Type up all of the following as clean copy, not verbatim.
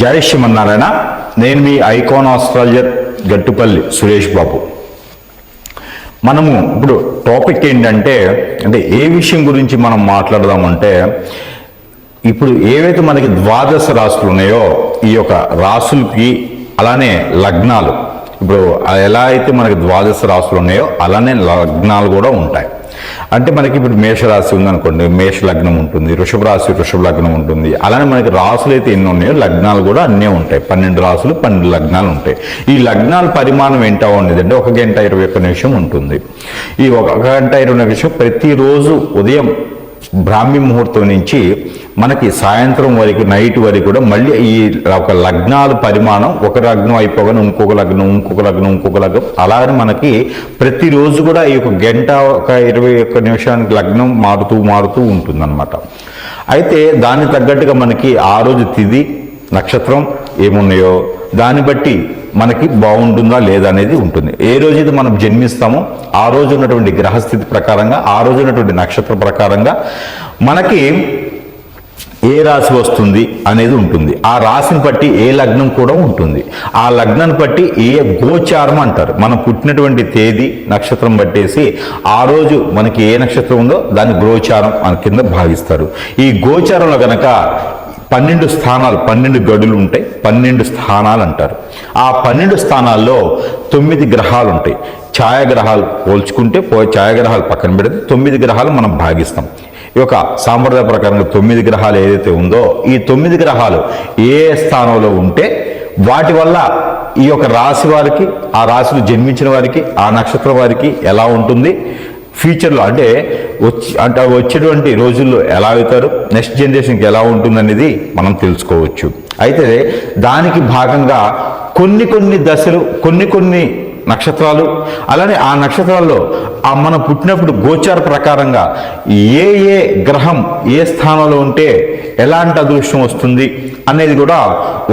జై శ్రీమన్నారాయణ. నేను మీ icon astrologer Gattupalli Suresh Babu. మనము ఇప్పుడు టాపిక్ ఏంటంటే ఏ విషయం గురించి మనం మాట్లాడదామంటే, ఇప్పుడు ఏవైతే మనకి ద్వాదశ రాశులు ఉన్నాయో ఈ యొక్క రాశులకి అలానే లగ్నాలు, ఇప్పుడు ఎలా అయితే మనకి ద్వాదశ రాశులు ఉన్నాయో అలానే లగ్నాలు కూడా ఉంటాయి. అంటే మనకి ఇప్పుడు మేషరాశి ఉందనుకోండి, మేష లగ్నం ఉంటుంది, వృషభ రాశి వృషభ లగ్నం ఉంటుంది. అలానే మనకి రాశులు అయితే ఎన్ని ఉన్నాయో లగ్నాలు కూడా అన్నీ ఉంటాయి. 12 రాశులు 12 లగ్నాలు ఉంటాయి. ఈ లగ్నాల పరిమాణం ఏంటో ఉండేది అంటే 1 గంట 21 నిమిషం ఉంటుంది. ఈ 1 గంట 20 నిమిషం ప్రతిరోజు ఉదయం బ్రాహ్మీ ముహూర్తం నుంచి మనకి సాయంత్రం వరకు నైట్ వరకు కూడా మళ్ళీ ఈ ఒక లగ్నాల పరిమాణం ఒక లగ్నం అయిపోగానే ఇంకొక లగ్నం ఇంకొక లగ్నం ఇంకొక లగ్నం అలాగే మనకి ప్రతిరోజు కూడా ఈ 1 గంట 21 నిమిషానికి లగ్నం మారుతూ ఉంటుందన్నమాట. అయితే దానికి తగ్గట్టుగా మనకి ఆ రోజు తిథి నక్షత్రం ఏమున్నాయో దాన్ని బట్టి మనకి బాగుంటుందా లేదా అనేది ఉంటుంది. ఏ రోజైతే మనం జన్మిస్తామో ఆ రోజు ఉన్నటువంటి గ్రహస్థితి ప్రకారంగా, ఆ రోజు ఉన్నటువంటి నక్షత్ర ప్రకారంగా మనకి ఏ రాశి వస్తుంది అనేది ఉంటుంది. ఆ రాశిని బట్టి ఏ లగ్నం కూడా ఉంటుంది. ఆ లగ్నాన్ని బట్టి ఏ గోచారం అంటారు. మనం పుట్టినటువంటి తేదీ నక్షత్రం బట్టేసి ఆ రోజు మనకి ఏ నక్షత్రం ఉందో దాన్ని గోచారం అని కింద భావిస్తారు. ఈ గోచారంలో గనక 12 స్థానాలు 12 గడులు ఉంటాయి. 12 స్థానాలు అంటారు. ఆ 12 స్థానాల్లో 9 గ్రహాలు ఉంటాయి. ఛాయాగ్రహాలు పోల్చుకుంటే ఛాయాగ్రహాలు పక్కన పెడితే 9 గ్రహాలు మనం భాగిస్తాం. ఈ యొక్క సాంప్రదాయ ప్రకారంగా 9 గ్రహాలు ఏదైతే ఉందో ఈ 9 గ్రహాలు ఏ స్థానంలో ఉంటే వాటి వల్ల ఈ యొక్క రాశి వారికి, ఆ రాశిలో జన్మించిన వారికి, ఆ నక్షత్రం వారికి ఎలా ఉంటుంది, ఫ్యూచర్లో అంటే వచ్చేటువంటి రోజుల్లో ఎలా అవుతారు, నెక్స్ట్ జనరేషన్కి ఎలా ఉంటుందనేది మనం తెలుసుకోవచ్చు. అయితే దానికి భాగంగా కొన్ని దశలు కొన్ని నక్షత్రాలు, అలానే ఆ నక్షత్రాల్లో మనం పుట్టినప్పుడు గోచార ప్రకారంగా ఏ గ్రహం ఏ స్థానంలో ఉంటే ఎలాంటి అదృష్టం వస్తుంది అనేది కూడా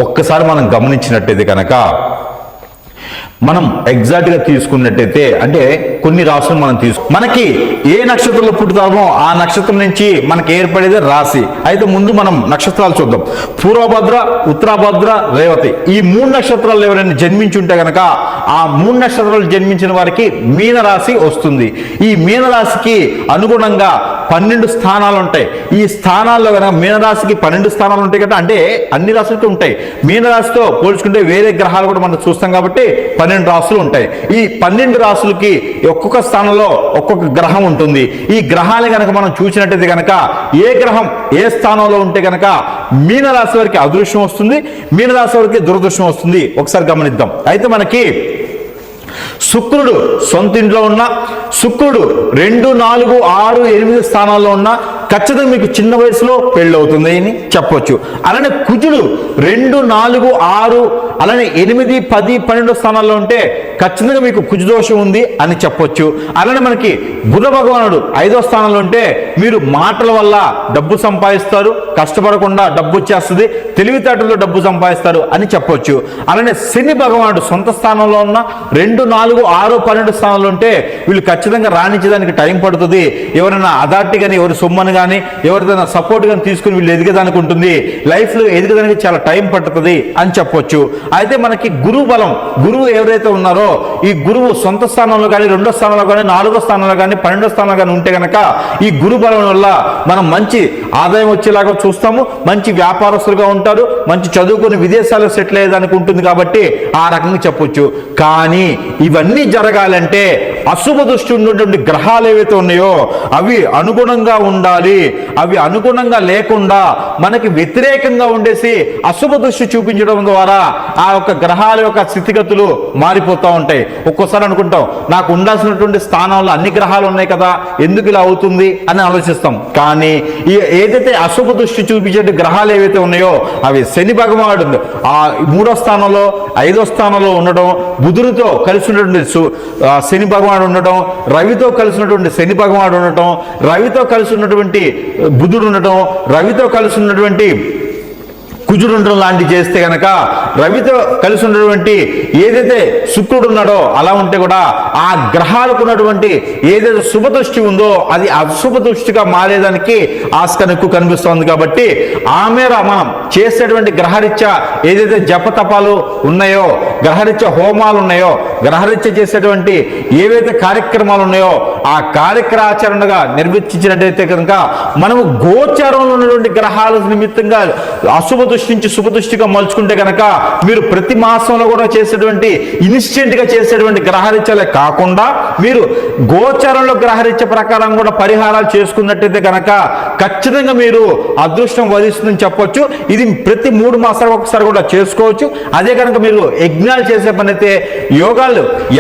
ఒక్కసారి మనం గమనించినట్టయితే కనుక, మనం ఎగ్జాక్ట్గా తీసుకున్నట్టయితే అంటే కొన్ని రాశులు మనం మనకి ఏ నక్షత్రంలో పుట్టుతామో ఆ నక్షత్రం నుంచి మనకి ఏర్పడేది రాశి. అయితే ముందు మనం నక్షత్రాలు చూద్దాం. పూర్వభద్ర, ఉత్తరాభద్ర, రేవతి ఈ 3 నక్షత్రాలు ఎవరైనా జన్మించి ఉంటే కనుక ఆ 3 నక్షత్రాలు జన్మించిన వారికి మీనరాశి వస్తుంది. ఈ మీనరాశికి అనుగుణంగా 12 స్థానాలు ఉంటాయి. ఈ స్థానాల్లో కనుక మీనరాశికి 12 స్థానాలు ఉంటాయి కదా, అంటే అన్ని రాశులకి ఉంటాయి. మీనరాశితో పోల్చుకుంటే వేరే గ్రహాలు కూడా మనం చూస్తాం కాబట్టి 12 రాశులు ఉంటాయి. ఈ 12 రాశులకి ఒక్కొక్క స్థానంలో ఒక్కొక్క గ్రహం ఉంటుంది. ఈ గ్రహాన్ని కనుక మనం చూసినట్టయితే కనుక ఏ గ్రహం ఏ స్థానంలో ఉంటే కనుక మీనరాశి వారికి అదృష్టం వస్తుంది, మీనరాశి వారికి దురదృష్టం వస్తుంది. ఒకసారి గమనిద్దాం. అయితే మనకి శుక్రుడు సొంత ఇంట్లో ఉన్న, శుక్రుడు 2, 4, 6, 8 స్థానాల్లో ఉన్న ఖచ్చితంగా మీకు చిన్న వయసులో పెళ్ళి అవుతుంది అని చెప్పొచ్చు. అలానే కుజుడు 2, 4, 6 అలానే 8, 10, 12 స్థానాల్లో ఉంటే ఖచ్చితంగా మీకు కుజ దోషం ఉంది అని చెప్పొచ్చు. అలానే మనకి బుధ భగవానుడు 5వ స్థానంలో ఉంటే మీరు మాటల వల్ల డబ్బు సంపాదిస్తారు, కష్టపడకుండా డబ్బు వచ్చేస్తుంది, తెలివితేటలతో డబ్బు సంపాదిస్తారు అని చెప్పొచ్చు. అలానే శని భగవానుడు సొంత స్థానంలో ఉన్న 2, 4, 6, 12 స్థానంలో ఉంటే వీళ్ళు ఖచ్చితంగా రాణించడానికి టైం పడుతుంది. ఎవరైనా అథారిటీ కానీ ఎవరి సొమ్మని కానీ ఎవరిదైనా సపోర్ట్ కానీ తీసుకుని వీళ్ళు ఎదిగేదానికి ఉంటుంది. లైఫ్లో ఎదిగడానికి చాలా టైం పడుతుంది అని చెప్పొచ్చు. అయితే మనకి గురువు బలం, గురువు ఎవరైతే ఉన్నారో ఈ గురువు సొంత స్థానంలో కానీ 2వ స్థానంలో కానీ 4వ స్థానంలో కానీ 12వ స్థానంలో కానీ ఉంటే కనుక ఈ గురు బలం వల్ల మనం మంచి ఆదాయం వచ్చేలాగా చూస్తాము, మంచి వ్యాపారస్తులుగా ఉంటారు, మంచి చదువుకుని విదేశాల్లో సెటిల్ అయ్యేదానికి ఉంటుంది. కాబట్టి ఆ రకంగా చెప్పొచ్చు. కానీ ఇవన్నీ జరగాలంటే అశుభ దృష్టి ఉన్నటువంటి గ్రహాలు ఏవైతే ఉన్నాయో అవి అనుగుణంగా ఉండాలి. అవి అనుగుణంగా లేకుండా మనకి వ్యతిరేకంగా ఉండేసి అశుభ దృష్టి చూపించడం ద్వారా ఆ యొక్క గ్రహాల యొక్క స్థితిగతులు మారిపోతూ ఉంటాయి. ఒక్కోసారి అనుకుంటాం నాకు ఉండాల్సినటువంటి స్థానంలో అన్ని గ్రహాలు ఉన్నాయి కదా, ఎందుకు ఇలా అవుతుంది అని ఆలోచిస్తాం. కానీ ఏదైతే అశుభ దృష్టి చూపించే గ్రహాలు ఏవైతే ఉన్నాయో అవి శని భగవానుడు ఆ 3వ స్థానంలో 5వ స్థానంలో ఉండడం, బుధుడితో కలిసి ఉన్నటువంటి శని భగవానుడు ఉండటం, రవితో కలిసి ఉన్నటువంటి శని భగవానుడు ఉండటం, రవితో కలిసి ఉన్నటువంటి బుధుడు ఉండటం, రవితో కలిసి ఉన్నటువంటి కుజుడు ఉండడం లాంటివి చేస్తే గనక, రవితో కలిసి ఉన్నటువంటి ఏదైతే శుక్రుడు ఉన్నాడో అలా ఉంటే కూడా ఆ గ్రహాలకు ఉన్నటువంటి ఏదైతే శుభ దృష్టి ఉందో అది అశుభ దృష్టిగా మారేదానికి ఆస్కారం ఎక్కువ కనిపిస్తోంది. కాబట్టి ఆ మేర మనం చేసేటువంటి గ్రహరీత్యా ఏదైతే జపతపాలు ఉన్నాయో, గ్రహరీత్యా హోమాలు ఉన్నాయో, గ్రహరీత్యా చేసేటువంటి ఏవైతే కార్యక్రమాలు ఉన్నాయో ఆ కార్యక్రమాచరణగా నిర్వర్తించినట్టయితే కనుక మనము గోచారంలో ఉన్నటువంటి గ్రహాల నిమిత్తంగా అశుభ దృష్టి నుంచి శుభ దృష్టిగా మలుచుకుంటే కనుక మీరు ప్రతి మాసంలో కూడా చేసేటువంటి ఇన్స్టెంట్ గా చేసేటువంటి గ్రహరీత్యాలే కాకుండా మీరు గోచారంలో గ్రహరీత్య ప్రకారం కూడా పరిహారాలు చేసుకున్నట్టయితే కనుక ఖచ్చితంగా మీరు అదృష్టం వధిస్తుందని చెప్పొచ్చు. ఇది ప్రతి 3 మాసాలకు ఒకసారి కూడా చేసుకోవచ్చు. అదే కనుక మీరు యజ్ఞాలు చేసే పని అయితే,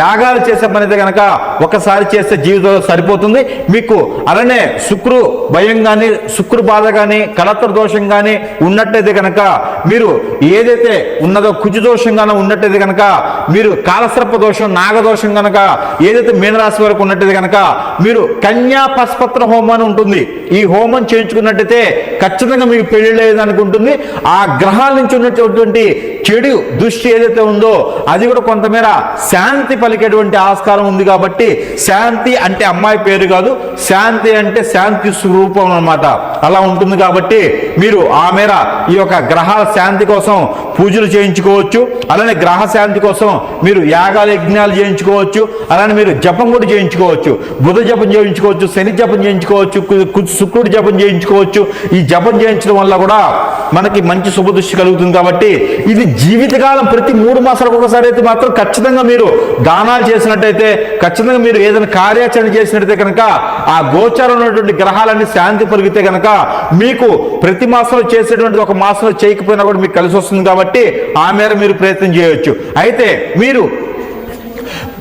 యాగాలు చేసే పని అయితే కనుక ఒకసారి చేస్తే జీవితంలో సరిపోతుంది మీకు. అలానే శుక్రు భయం కానీ, శుక్రు బాధ కానీ, కలత్ర దోషం కానీ ఉన్నట్టయితే కనుక మీరు ఏదైతే ఉన్నదో కుజు దోషంగానే ఉన్నట్టయితే కనుక మీరు కాలసర్ప దోషం, నాగదోషం కనుక ఏదైతే మీనరాశి వరకు ఉన్నట్టయితే కనుక మీరు కన్యా పశుపత్ర హోమం అని ఉంటుంది. ఈ హోమం చేయించుకున్నట్టయితే ఖచ్చితంగా మీకు పెళ్లి లేదని ఉంటుంది. ఆ గ్రహాల నుంచి ఉన్నటువంటి చెడు దృష్టి ఏదైతే ఉందో అది కూడా కొంతమేర శాంతి పలికేటువంటి ఆస్కారం ఉంది. కాబట్టి శాంతి అంటే అమ్మాయి పేరు కాదు, శాంతి అంటే శాంతి స్వరూపం అన్నమాట. అలా ఉంటుంది. కాబట్టి మీరు ఆ మేర ఈ యొక్క గ్రహాల శాంతి కోసం పూజలు చేయించుకోవచ్చు. అలానే గ్రహ శాంతి కోసం మీరు యాగాలు, యజ్ఞాలు చేయించుకోవచ్చు. అలానే మీరు జపం కూడా చేయించుకోవచ్చు. బుధ జపం చేయించుకోవచ్చు, శని జపం చేయించుకోవచ్చు, శుక్రుడు జపం చేయించుకోవచ్చు. ఈ జపం చేయించడం వల్ల కూడా మనకి మంచి శుభదృష్టి కలుగుతుంది. కాబట్టి ఇది జీవితకాలం ప్రతి 3 మాసాలకు ఒకసారి అయితే మాత్రం ఖచ్చితంగా మీరు దానాలు చేసినట్టయితే, ఖచ్చితంగా మీరు ఏదైనా కార్యాచరణ చేసినట్టయితే కనుక ఆ గోచారం ఉన్నటువంటి గ్రహాలన్నీ శాంతి పలిగితే కనుక మీకు ప్రతి మాసంలో చేసేటువంటి ఒక మాసంలో చేయకపోయినా కూడా మీకు కలిసి వస్తుంది. కాబట్టి ఆ మేర మీరు ప్రయత్నం చేయవచ్చు. అయితే మీరు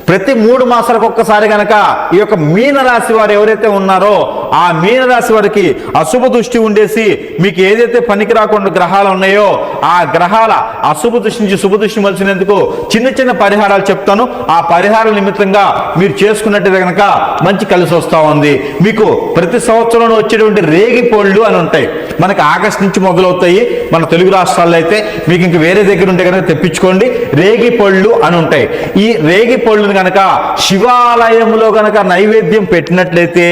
ప్రతి 3 మాసాలకు ఒక్కసారి కనుక ఈ యొక్క మీనరాశి వారు ఎవరైతే ఉన్నారో ఆ మీనరాశి వారికి అశుభ దృష్టి ఉండేసి మీకు ఏదైతే పనికి రాకుండా గ్రహాలు ఉన్నాయో ఆ గ్రహాల అశుభ దృష్టి నుంచి శుభ దృష్టి మలిచినందుకు చిన్న చిన్న పరిహారాలు చెప్తాను. ఆ పరిహారాల నిమిత్తంగా మీరు చేసుకున్నట్టయితే కనుక మంచి కలిసి వస్తూ ఉంది. మీకు ప్రతి సంవత్సరంలో వచ్చేటువంటి రేగి పళ్ళు అని ఉంటాయి. మనకి ఆగస్టు నుంచి మొదలవుతాయి. మన తెలుగు రాష్ట్రాల్లో అయితే మీకు ఇంక వేరే దగ్గర ఉంటే కనుక తెప్పించుకోండి. రేగి పళ్ళు అని ఉంటాయి. ఈ రేగి పళ్ళు కనుక శివాలయంలో కనుక నైవేద్యం పెట్టినట్లయితే,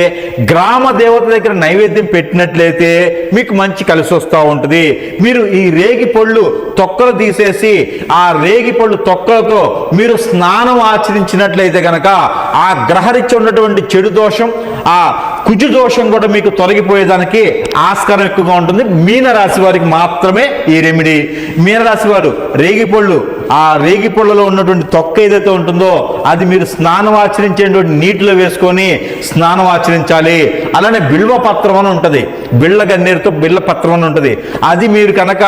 గ్రామ దేవత దగ్గర నైవేద్యం పెట్టినట్లయితే మీకు మంచి కలిసి వస్తూ ఉంటుంది. మీరు ఈ రేగి పళ్ళు తొక్కలు తీసేసి ఆ రేగి పళ్ళు తొక్కలతో మీరు స్నానం ఆచరించినట్లయితే కనుక ఆ గ్రహరీత్యా ఉన్నటువంటి చెడు దోషం, ఆ కుజు దోషం కూడా మీకు తొలగిపోయేదానికి ఆస్కారం ఎక్కువగా ఉంటుంది. మీనరాశి వారికి మాత్రమే ఈ రెమెడీ. మీనరాశి వారు రేగిపళ్ళు, ఆ రేగిపళ్ళలో ఉన్నటువంటి తొక్క ఏదైతే ఉంటుందో అది మీరు స్నానం ఆచరించేటువంటి నీటిలో వేసుకొని స్నానం ఆచరించాలి. అలానే బిల్వ పత్రం అని ఉంటుంది, బిళ్ళ గన్నేరుతో బిళ్ళ పత్రం అని ఉంటుంది. అది మీరు కనుక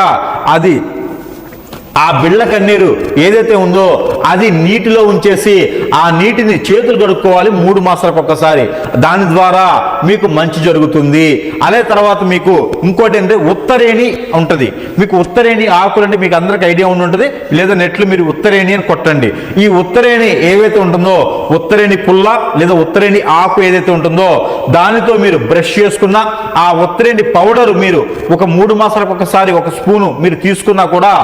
ఆ బిళ్ళ కన్నీరు ఏదైతే ఉందో అది నీటిలో ఉంచేసి ఆ నీటిని చేతులు కడుక్కోవాలి 3 మాసాలకు ఒక్కసారి. దాని ద్వారా మీకు మంచి జరుగుతుంది. అదే తర్వాత మీకు ఇంకోటి ఏంటంటే ఉత్తరేణి ఉంటుంది. మీకు ఉత్తరేణి ఆకులు అంటే మీకు అందరికి ఐడియా ఉంటుంది, లేదా నెట్లు మీరు ఉత్తరేణి అని కొట్టండి. ఈ ఉత్తరేణి ఏవైతే ఉంటుందో ఉత్తరేణి పుల్ల లేదా ఉత్తరేణి ఆకు ఏదైతే ఉంటుందో దానితో మీరు బ్రష్ చేసుకున్న ఆ ఉత్తరేణి పౌడర్ మీరు ఒక 3 మాసాలకు ఒకసారి 1 స్పూను మీరు తీసుకున్నా కూడా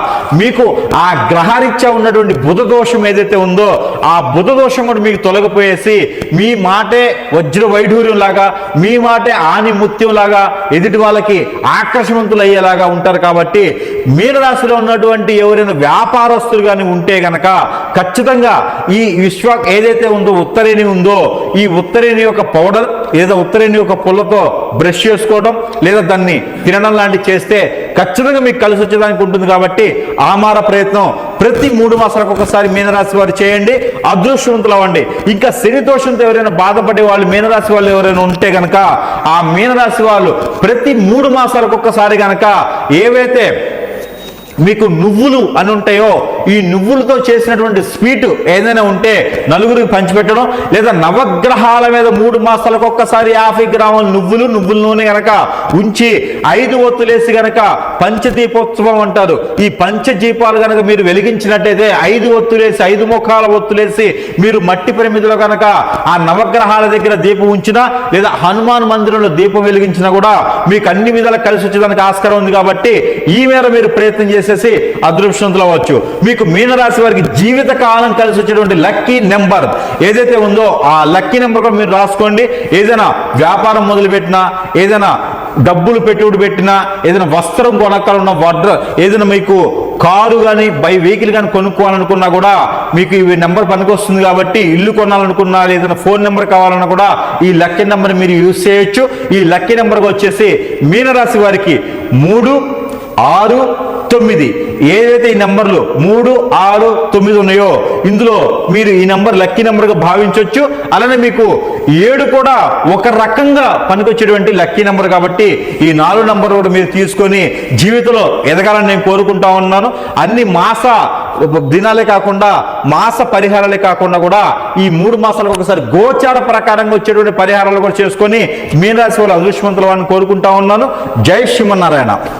మీకు ఆ గ్రహరీత్యా ఉన్నటువంటి బుధ దోషం ఏదైతే ఉందో ఆ బుధ దోషం కూడా మీకు తొలగిపోయేసి మీ మాటే వజ్ర వైఢూర్యం లాగా, మీ మాటే ఆని ముత్యం లాగా ఎదుటి వాళ్ళకి ఆకర్షవంతులు అయ్యేలాగా ఉంటారు. కాబట్టి మీనరాశిలో ఉన్నటువంటి ఎవరైనా వ్యాపారస్తులు కానీ ఉంటే గనక ఖచ్చితంగా ఈ ఏదైతే ఉందో ఉత్తరేణి ఉందో ఈ ఉత్తరేణి యొక్క పౌడర్ లేదా ఉత్తరేణి యొక్క పుల్లతో బ్రష్ చేసుకోవడం లేదా దాన్ని తినడం లాంటివి చేస్తే ఖచ్చితంగా మీకు కలిసి వచ్చేదానికి ఉంటుంది. కాబట్టి ఆమార ప్రయత్నం ప్రతి 3 మాసాలకు ఒకసారి మీనరాశి వారు చేయండి, అదృష్టవంతులు అవ్వండి. ఇంకా శని దోషంతో ఎవరైనా బాధపడే వాళ్ళు మీనరాశి వాళ్ళు ఎవరైనా ఉంటే గనక ఆ మీనరాశి వాళ్ళు ప్రతి 3 మాసాలకు ఒక్కసారి గనక ఏవైతే మీకు నువ్వులు అని ఉంటాయో ఈ నువ్వులతో చేసినటువంటి స్వీట్ ఏదైనా ఉంటే నలుగురికి పంచిపెట్టడం, లేదా నవగ్రహాల మీద 3 మాసాలకు ఒక్కసారి 50 గ్రాముల నువ్వుల నూనె గనక ఉంచి 5 ఒత్తులేసి గనక పంచదీపోత్సవం అంటారు. ఈ పంచదీపాలు గనక మీరు వెలిగించినట్టయితే 5 ఒత్తులేసి 5 ముఖాల ఒత్తులేసి మీరు మట్టి పరిమితిలో గనక ఆ నవగ్రహాల దగ్గర దీపం ఉంచినా లేదా హనుమాన్ మందిరంలో దీపం వెలిగించినా కూడా మీకు అన్ని విధాలా కలిసి వచ్చేదానికి ఆస్కారం ఉంది. కాబట్టి ఈ మేర మీరు ప్రయత్నం చేసి చేసేసి అదృష్టవంతులు అవ్వచ్చు. మీకు మీనరాశి వారికి జీవిత కాలం కలిసి వచ్చేటువంటి లక్కీ నెంబర్ ఏదైతే ఉందో ఆ లక్కీ నెంబర్ కూడా మీరు రాసుకోండి. ఏదైనా వ్యాపారం మొదలుపెట్టినా, ఏదైనా డబ్బులు పెట్టుబడి పెట్టినా, ఏదైనా వస్త్రం కొనక్కలున్న ఏదైనా మీకు కారు కానీ వెహికల్ కానీ కొనుక్కోవాలనుకున్నా కూడా మీకు ఈ నెంబర్ పనికొస్తుంది. కాబట్టి ఇల్లు కొనాలనుకున్నా, ఏదైనా ఫోన్ నెంబర్ కావాలన్నా కూడా ఈ లక్కీ నెంబర్ మీరు యూజ్ చేయొచ్చు. ఈ లక్కీ నెంబర్ వచ్చేసి మీనరాశి వారికి 3, 6, 9 ఏదైతే ఈ నెంబర్లు 3, 6, 9 ఉన్నాయో ఇందులో మీరు ఈ నెంబర్ లక్కీ నెంబర్గా భావించవచ్చు. అలానే మీకు 7 కూడా ఒక రకంగా పనికొచ్చేటువంటి లక్కీ నెంబర్ కాబట్టి ఈ 4 నెంబర్ కూడా మీరు తీసుకొని జీవితంలో ఎదగాలని నేను కోరుకుంటా ఉన్నాను. అన్ని మాస దినాలే కాకుండా, మాస పరిహారాలే కాకుండా కూడా ఈ 3 మాసాలకు ఒకసారి గోచార ప్రకారంగా వచ్చేటువంటి పరిహారాలు కూడా చేసుకొని మీనరాశి వాళ్ళు అదృష్టవంతులు అని కోరుకుంటా ఉన్నాను. జై శ్రీమన్నారాయణ.